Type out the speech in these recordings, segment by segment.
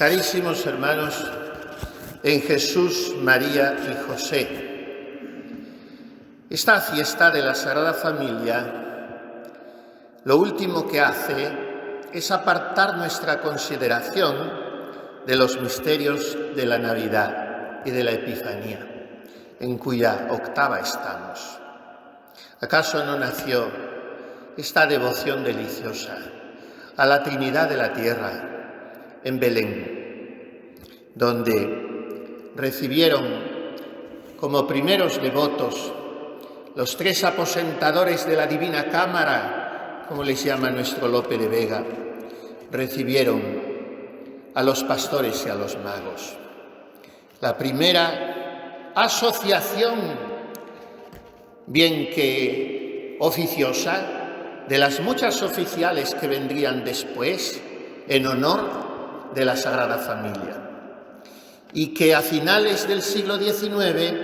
Carísimos hermanos, en Jesús, María y José, esta fiesta de la Sagrada Familia, lo último que hace es apartar nuestra consideración de los misterios de la Navidad y de la Epifanía, en cuya octava estamos. ¿Acaso no nació esta devoción deliciosa a la Trinidad de la Tierra en Belén, donde recibieron como primeros devotos los tres aposentadores de la Divina Cámara, como les llama nuestro Lope de Vega, recibieron a los pastores y a los magos? La primera asociación, bien que oficiosa, de las muchas oficiales que vendrían después en honor de la Sagrada Familia, y que a finales del siglo XIX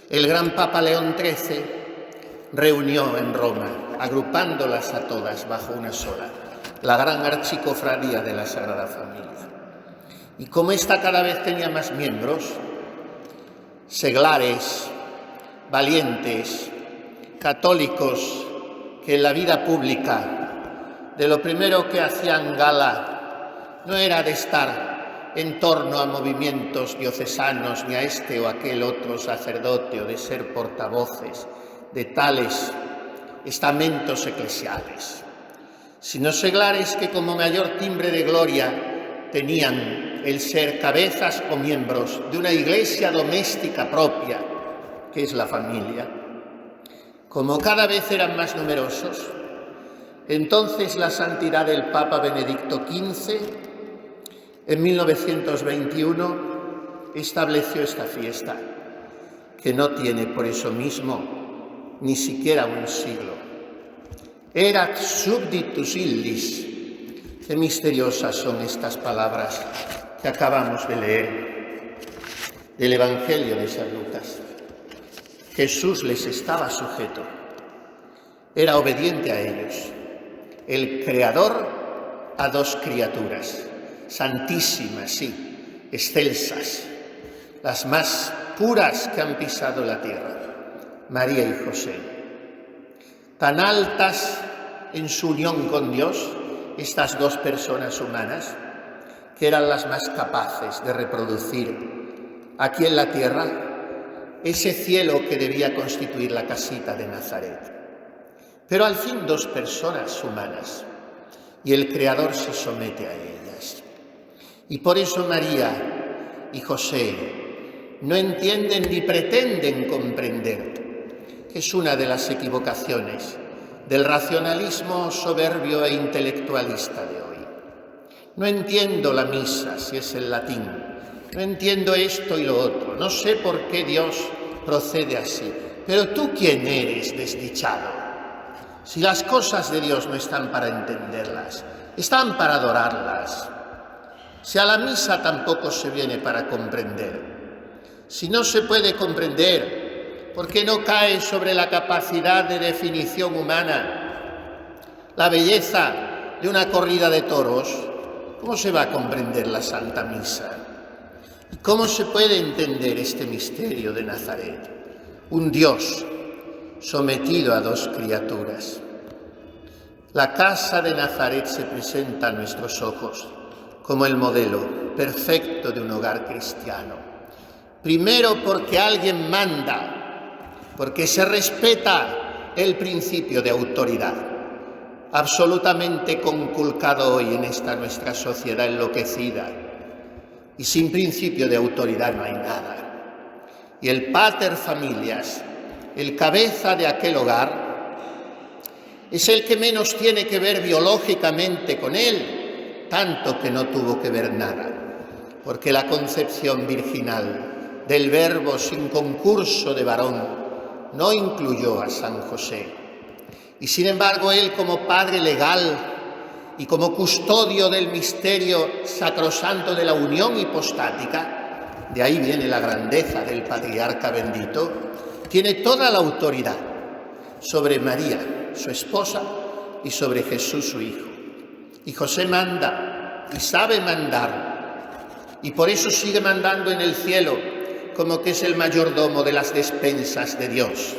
el gran Papa León XIII reunió en Roma, agrupándolas a todas bajo una sola, la gran archicofradía de la Sagrada Familia. Y como esta cada vez tenía más miembros, seglares, valientes, católicos, que en la vida pública de lo primero que hacían gala no era de estar en torno a movimientos diocesanos ni a este o aquel otro sacerdote o de ser portavoces de tales estamentos eclesiales, sino seglares que como mayor timbre de gloria tenían el ser cabezas o miembros de una iglesia doméstica propia, que es la familia. Como cada vez eran más numerosos, entonces la santidad del Papa Benedicto XV en 1921 estableció esta fiesta, que no tiene por eso mismo ni siquiera un siglo. Erat subditus illis. Qué misteriosas son estas palabras que acabamos de leer del Evangelio de San Lucas. Jesús les estaba sujeto, era obediente a ellos, el Creador a dos criaturas, santísimas, sí, excelsas, las más puras que han pisado la tierra, María y José, tan altas en su unión con Dios, estas dos personas humanas, que eran las más capaces de reproducir aquí en la tierra ese cielo que debía constituir la casita de Nazaret. Pero al fin dos personas humanas, y el Creador se somete a ellas. Y por eso María y José no entienden ni pretenden comprender, que es una de las equivocaciones del racionalismo soberbio e intelectualista de hoy. No entiendo la misa, si es en latín, no entiendo esto y lo otro, no sé por qué Dios procede así. Pero ¿tú quién eres, desdichado? Si las cosas de Dios no están para entenderlas, están para adorarlas. Si a la misa tampoco se viene para comprender. Si no se puede comprender, porque no cae sobre la capacidad de definición humana la belleza de una corrida de toros, ¿cómo se va a comprender la Santa Misa? ¿Y cómo se puede entender este misterio de Nazaret? Un Dios sometido a dos criaturas. La casa de Nazaret se presenta a nuestros ojos como el modelo perfecto de un hogar cristiano. Primero porque alguien manda, porque se respeta el principio de autoridad, absolutamente conculcado hoy en esta nuestra sociedad enloquecida. Y sin principio de autoridad no hay nada. Y el pater familias, el cabeza de aquel hogar, es el que menos tiene que ver biológicamente con él, tanto que no tuvo que ver nada, porque la concepción virginal del Verbo sin concurso de varón no incluyó a San José. Y sin embargo él, como padre legal y como custodio del misterio sacrosanto de la unión hipostática, de ahí viene la grandeza del patriarca bendito, tiene toda la autoridad sobre María, su esposa, y sobre Jesús, su hijo. Y José manda, y sabe mandar. Y por eso sigue mandando en el cielo, como que es el mayordomo de las despensas de Dios.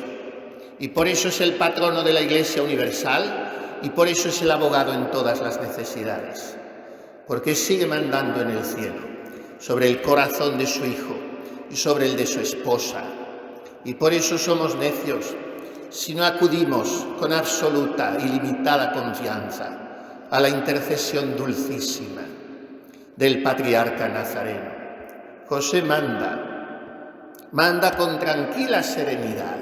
Y por eso es el patrono de la Iglesia Universal, y por eso es el abogado en todas las necesidades. Porque sigue mandando en el cielo, sobre el corazón de su Hijo y sobre el de su esposa. Y por eso somos necios si no acudimos con absoluta y limitada confianza a la intercesión dulcísima del patriarca nazareno. José manda con tranquila serenidad,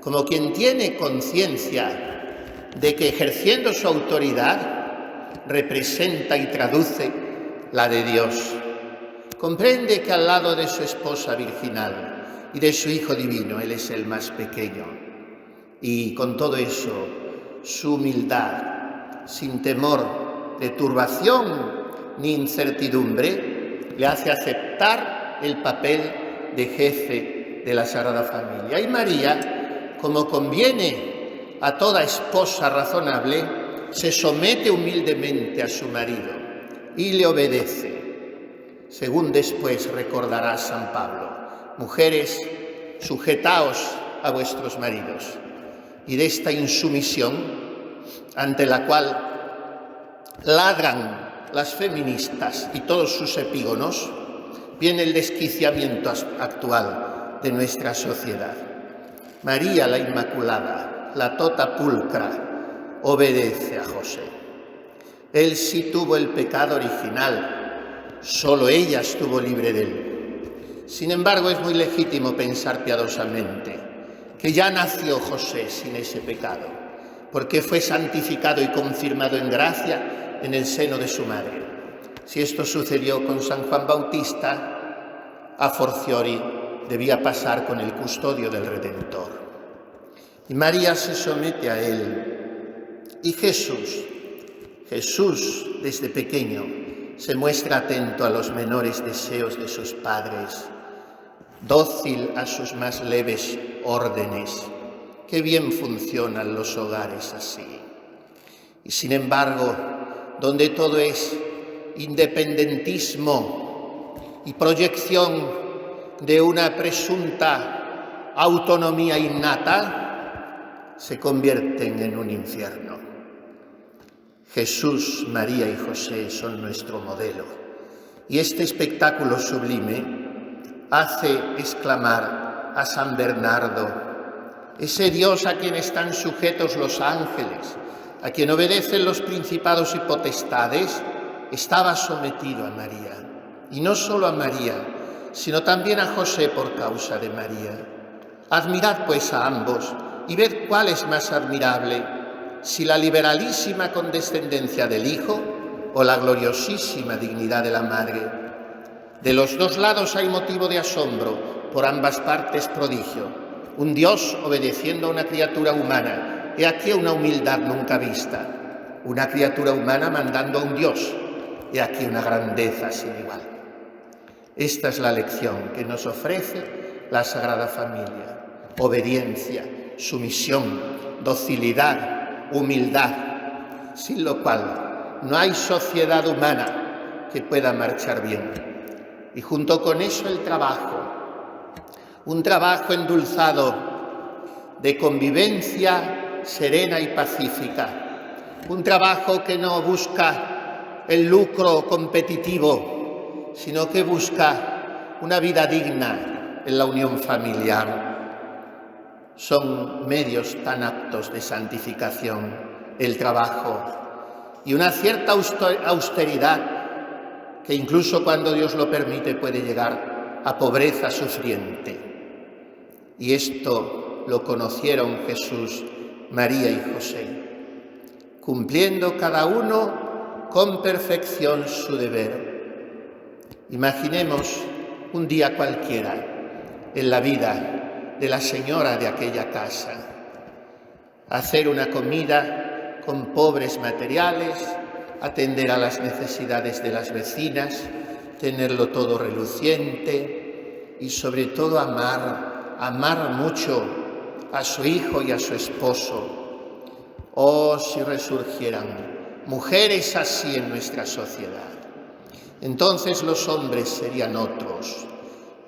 como quien tiene conciencia de que ejerciendo su autoridad representa y traduce la de Dios. Comprende que al lado de su esposa virginal y de su Hijo divino, Él es el más pequeño. Y con todo eso, su humildad, sin temor de turbación ni incertidumbre, le hace aceptar el papel de jefe de la Sagrada Familia. Y María, como conviene a toda esposa razonable, se somete humildemente a su marido y le obedece, según después recordará San Pablo. Mujeres, sujetaos a vuestros maridos. Y de esta insumisión, ante la cual ladran las feministas y todos sus epígonos, viene el desquiciamiento actual de nuestra sociedad. María la Inmaculada, la tota pulcra, obedece a José. Él sí tuvo el pecado original, solo ella estuvo libre de él. Sin embargo, es muy legítimo pensar piadosamente que ya nació José sin ese pecado, porque fue santificado y confirmado en gracia en el seno de su madre. Si esto sucedió con San Juan Bautista, a fortiori debía pasar con el custodio del Redentor. Y María se somete a él. Y Jesús desde pequeño se muestra atento a los menores deseos de sus padres, dócil a sus más leves órdenes. Qué bien funcionan los hogares así. Y sin embargo, donde todo es independentismo y proyección de una presunta autonomía innata, se convierten en un infierno. Jesús, María y José son nuestro modelo. Y este espectáculo sublime hace exclamar a San Bernardo: ese Dios a quien están sujetos los ángeles, a quien obedecen los principados y potestades, estaba sometido a María. Y no solo a María, sino también a José por causa de María. Admirad pues a ambos y ved cuál es más admirable, si la liberalísima condescendencia del Hijo o la gloriosísima dignidad de la Madre. De los dos lados hay motivo de asombro, por ambas partes prodigio. Un Dios obedeciendo a una criatura humana. He aquí una humildad nunca vista. Una criatura humana mandando a un Dios. He aquí una grandeza sin igual. Esta es la lección que nos ofrece la Sagrada Familia. Obediencia, sumisión, docilidad, humildad, sin lo cual no hay sociedad humana que pueda marchar bien. Y junto con eso el trabajo, un trabajo endulzado de convivencia serena y pacífica, un trabajo que no busca el lucro competitivo, sino que busca una vida digna en la unión familiar. Son medios tan aptos de santificación el trabajo y una cierta austeridad que incluso cuando Dios lo permite puede llegar a pobreza sufriente. Y esto lo conocieron Jesús, María y José, cumpliendo cada uno con perfección su deber. Imaginemos un día cualquiera en la vida de la señora de aquella casa. Hacer una comida con pobres materiales, atender a las necesidades de las vecinas, tenerlo todo reluciente y sobre todo amar mucho a su hijo y a su esposo. Oh, si resurgieran mujeres así en nuestra sociedad. entonces los hombres serían otros.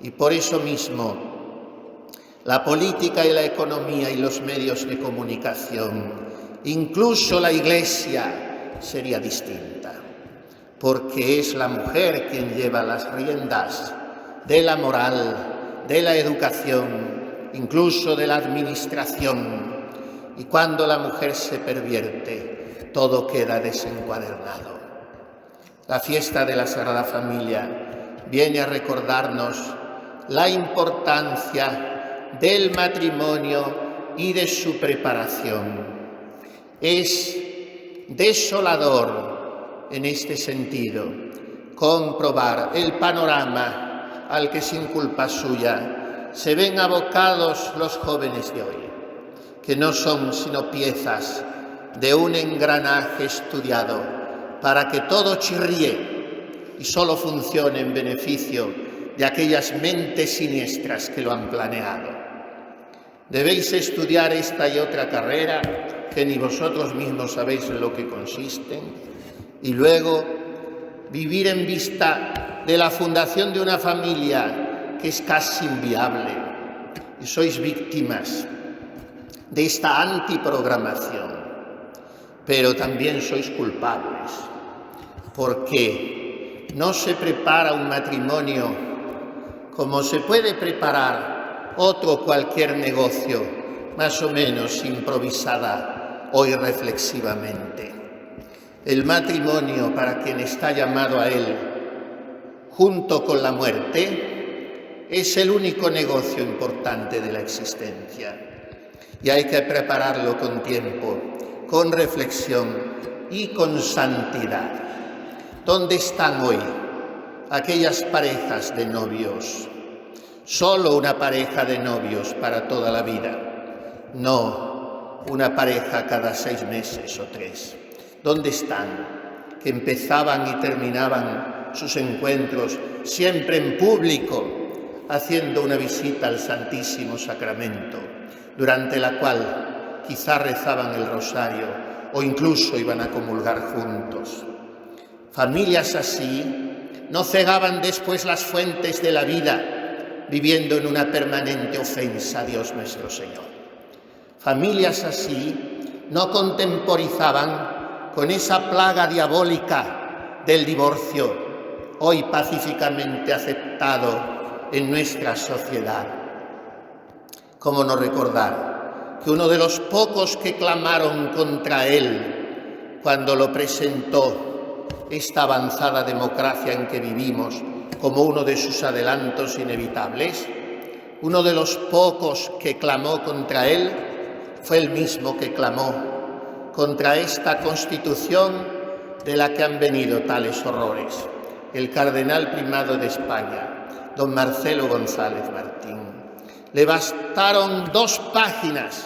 Y por eso mismo, la política y la economía y los medios de comunicación, incluso la Iglesia, sería distinta, porque es la mujer quien lleva las riendas de la moral, de la educación, incluso de la administración. Y cuando la mujer se pervierte, todo queda desencuadernado. La fiesta de la Sagrada Familia viene a recordarnos la importancia del matrimonio y de su preparación. Es desolador en este sentido comprobar el panorama al que sin culpa suya se ven abocados los jóvenes de hoy, que no son sino piezas de un engranaje estudiado para que todo chirríe y solo funcione en beneficio de aquellas mentes siniestras que lo han planeado. Debéis estudiar esta y otra carrera, que ni vosotros mismos sabéis en lo que consisten, y luego vivir en vista de la fundación de una familia que es casi inviable, y sois víctimas de esta antiprogramación, pero también sois culpables, porque no se prepara un matrimonio como se puede preparar otro cualquier negocio, más o menos improvisada o irreflexivamente. El matrimonio, para quien está llamado a él, junto con la muerte, es el único negocio importante de la existencia. Y hay que prepararlo con tiempo, con reflexión y con santidad. ¿Dónde están hoy aquellas parejas de novios? Solo una pareja de novios para toda la vida, no una pareja cada 6 meses o 3. ¿Dónde están? Que empezaban y terminaban sus encuentros siempre en público, haciendo una visita al Santísimo Sacramento, durante la cual quizá rezaban el rosario o incluso iban a comulgar juntos. Familias así no cegaban después las fuentes de la vida, viviendo en una permanente ofensa a Dios nuestro Señor. Familias así no contemporizaban con esa plaga diabólica del divorcio, hoy pacíficamente aceptado en nuestra sociedad. ¿Cómo no recordar que uno de los pocos que clamaron contra él cuando lo presentó esta avanzada democracia en que vivimos como uno de sus adelantos inevitables, uno de los pocos que clamó contra él fue el mismo que clamó contra esta Constitución de la que han venido tales horrores, el cardenal primado de España, don Marcelo González Martín. Le bastaron 2 páginas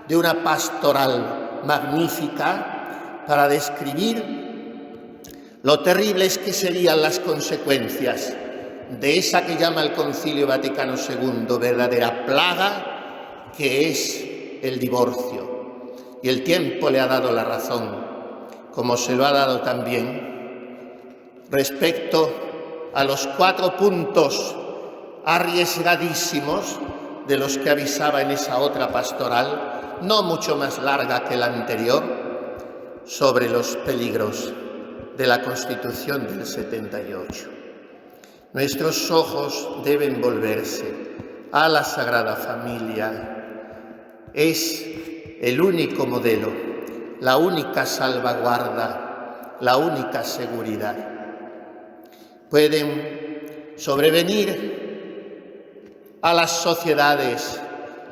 de una pastoral magnífica para describir lo terribles que serían las consecuencias de esa que llama el Concilio Vaticano II verdadera plaga, que es el divorcio. Y el tiempo le ha dado la razón, como se lo ha dado también respecto a los 4 puntos arriesgadísimos de los que avisaba en esa otra pastoral, no mucho más larga que la anterior, sobre los peligros de la Constitución del 78. Nuestros ojos deben volverse a la Sagrada Familia. Es el único modelo, la única salvaguarda, la única seguridad. Pueden sobrevenir a las sociedades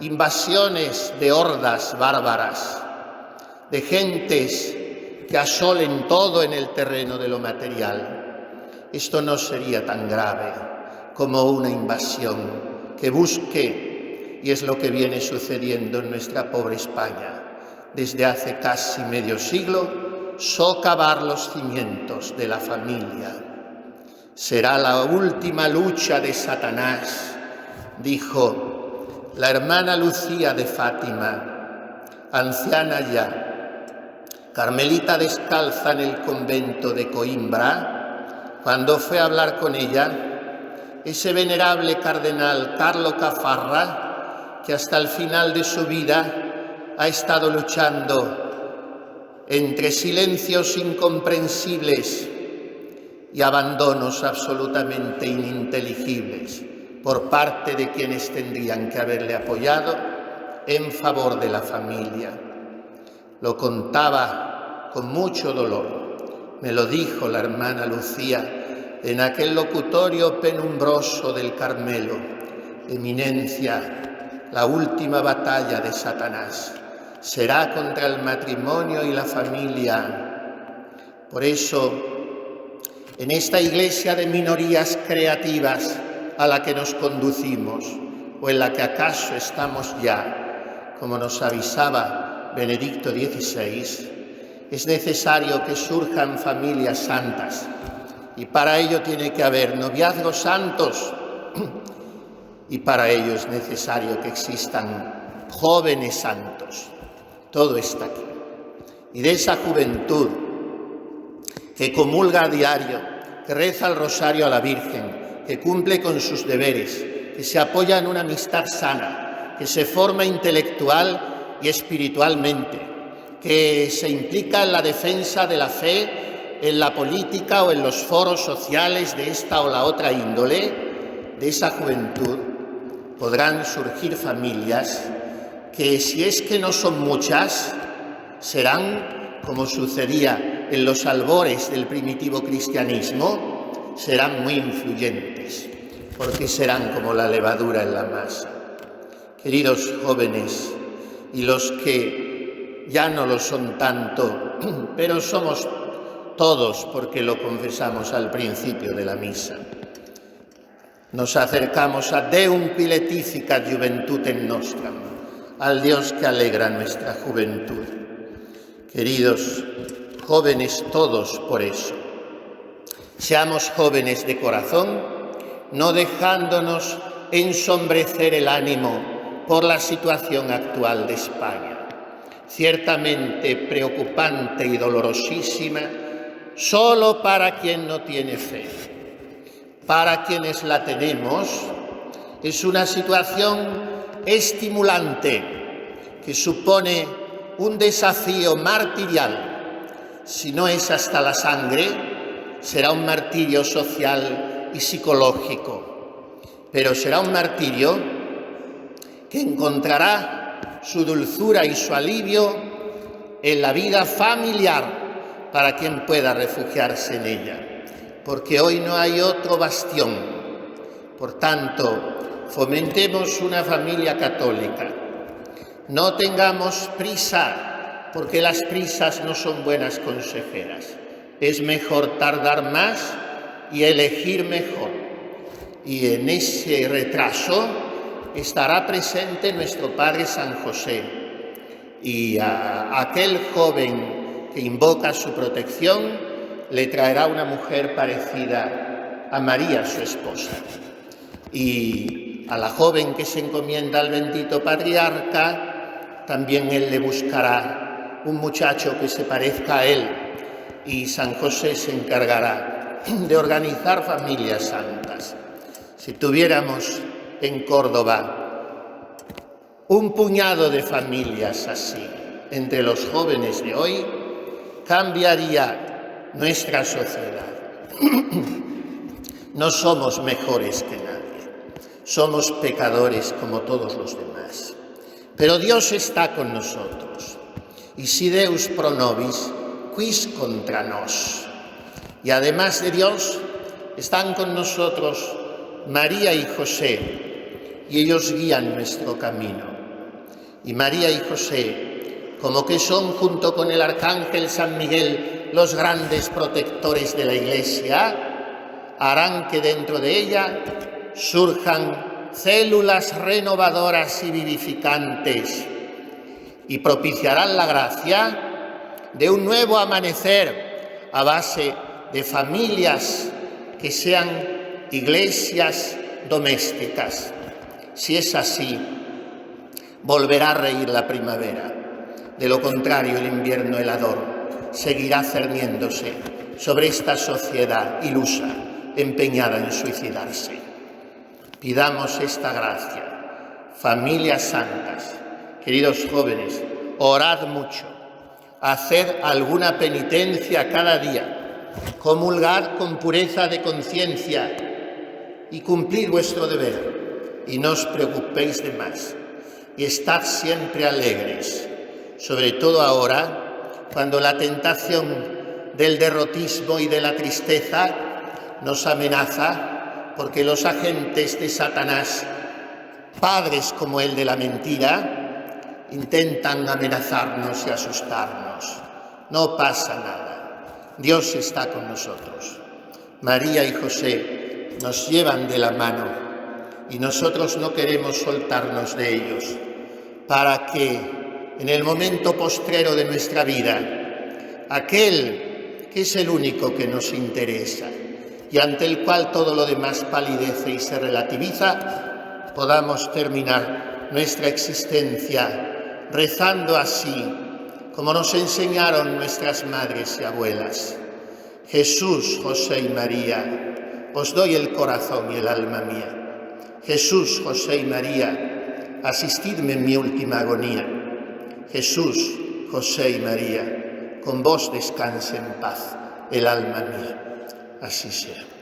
invasiones de hordas bárbaras, de gentes que asolen todo en el terreno de lo material. Esto no sería tan grave como una invasión que busque, y es lo que viene sucediendo en nuestra pobre España desde hace casi medio siglo, socavar los cimientos de la familia. Será la última lucha de Satanás, dijo la hermana Lucía de Fátima, anciana ya, carmelita descalza en el convento de Coimbra, cuando fue a hablar con ella, ese venerable cardenal Carlo Caffarra, que hasta el final de su vida ha estado luchando entre silencios incomprensibles y abandonos absolutamente ininteligibles por parte de quienes tendrían que haberle apoyado en favor de la familia. Lo contaba con mucho dolor. Me lo dijo la hermana Lucía en aquel locutorio penumbroso del Carmelo. Eminencia, la última batalla de Satanás será contra el matrimonio y la familia. Por eso, en esta iglesia de minorías creativas a la que nos conducimos, o en la que acaso estamos ya, como nos avisaba Benedicto XVI, es necesario que surjan familias santas, y para ello tiene que haber noviazgos santos, y para ello es necesario que existan jóvenes santos. Todo está aquí. Y de esa juventud que comulga a diario, que reza el rosario a la Virgen, que cumple con sus deberes, que se apoya en una amistad sana, que se forma intelectual y espiritualmente, que se implica en la defensa de la fe, en la política o en los foros sociales de esta o la otra índole, de esa juventud podrán surgir familias que, si es que no son muchas, serán, como sucedía en los albores del primitivo cristianismo, serán muy influyentes, porque serán como la levadura en la masa. Queridos jóvenes, y los que ya no lo son tanto, pero somos todos porque lo confesamos al principio de la misa, nos acercamos a Deum piletificat juventutem nostram, al Dios que alegra nuestra juventud. Queridos jóvenes todos, por eso, seamos jóvenes de corazón, no dejándonos ensombrecer el ánimo por la situación actual de España, ciertamente preocupante y dolorosísima, solo para quien no tiene fe. Para quienes la tenemos, es una situación estimulante que supone un desafío martirial. Si no es hasta la sangre, será un martirio social y psicológico, pero será un martirio que encontrará su dulzura y su alivio en la vida familiar para quien pueda refugiarse en ella, porque hoy no hay otro bastión. Por tanto, fomentemos una familia católica. No tengamos prisa, porque las prisas no son buenas consejeras. Es mejor tardar más y elegir mejor. Y en ese retraso estará presente nuestro Padre San José. Y a aquel joven que invoca su protección le traerá una mujer parecida a María, su esposa. Y a la joven que se encomienda al bendito patriarca, también él le buscará un muchacho que se parezca a él, y San José se encargará de organizar familias santas. Si tuviéramos en Córdoba un puñado de familias así entre los jóvenes de hoy, cambiaría nuestra sociedad. No somos mejores que nadie, somos pecadores como todos los demás, pero Dios está con nosotros. Y si Deus pro nobis, quis contra nos. Y además de Dios, están con nosotros María y José, y ellos guían nuestro camino. Y María y José, como que son junto con el arcángel San Miguel los grandes protectores de la Iglesia, harán que dentro de ella surjan células renovadoras y vivificantes y propiciarán la gracia de un nuevo amanecer a base de familias que sean iglesias domésticas. Si es así, volverá a reír la primavera. De lo contrario, el invierno helador seguirá cerniéndose sobre esta sociedad ilusa, empeñada en suicidarse. Pidamos esta gracia. Familias santas, queridos jóvenes, orad mucho, haced alguna penitencia cada día, comulgad con pureza de conciencia y cumplid vuestro deber, y no os preocupéis de más, y estad siempre alegres, sobre todo ahora, cuando la tentación del derrotismo y de la tristeza nos amenaza, porque los agentes de Satanás, padres como el de la mentira, intentan amenazarnos y asustarnos. No pasa nada. Dios está con nosotros. María y José nos llevan de la mano y nosotros no queremos soltarnos de ellos, para que en el momento postrero de nuestra vida, aquel que es el único que nos interesa y ante el cual todo lo demás palidece y se relativiza, podamos terminar nuestra existencia rezando así, como nos enseñaron nuestras madres y abuelas. Jesús, José y María, os doy el corazón y el alma mía. Jesús, José y María, asistidme en mi última agonía. Jesús, José y María, con vos descanse en paz el alma mía. Así sea.